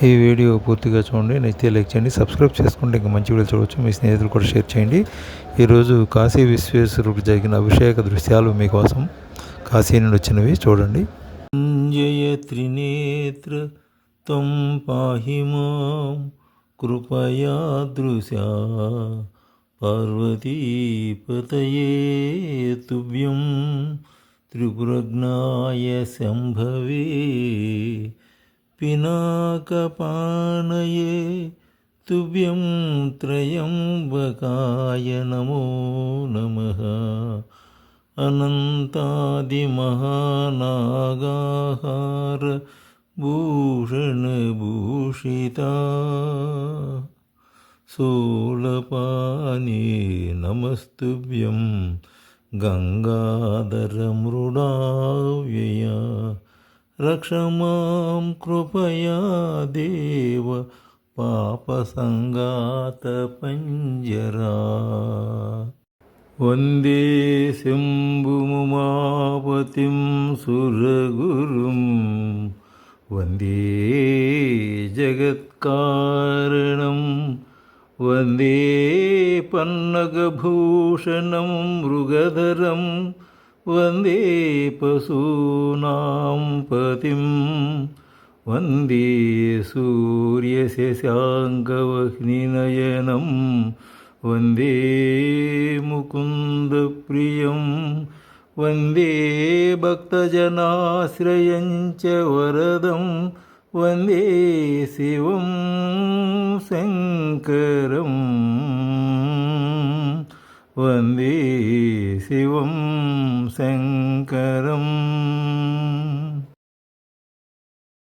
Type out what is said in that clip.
ఈ వీడియో పూర్తిగా చూడండి, నచ్చితే లైక్ చేయండి, సబ్స్క్రైబ్ చేసుకుంటే ఇంకా మంచి వీడియోలు చూడవచ్చు. మీ స్నేహితులు కూడా షేర్ చేయండి. ఈరోజు కాశీ విశ్వేశ్వరుడికి జరిగిన అభిషేక దృశ్యాలు మీకోసం కాశీ నుండి వచ్చినవి చూడండి. జయ త్రినేత్ర త్వం పాహి మాం కృపయా దృశా పార్వతీపతయే తుభ్యం త్రిపురజ్ఞాయ శంభవే పినాకపానయే తుభ్యం త్రయంబకాయ నమో నమః. అనంతాదిమహానాగాహార భూషణభూషితా శూలపాణి నమస్తుభ్యం గంగాధరమృడావ్యయ రక్ష మాం కృపయా దేవ పాపసంగాత పంజరా. వందే శంభుముమాపతిం సురగురుం వందే జగత్కారణం వందే పన్నగభూషణం మృగధరం వందే పశూనాం పతిం వందే సూర్యశశాంకవహ్నినయనం వందే ముకుందప్రియం వందే భక్తజనాశ్రయం చ వరదం వందే శివం శంకరం వందే శివం శంకరం.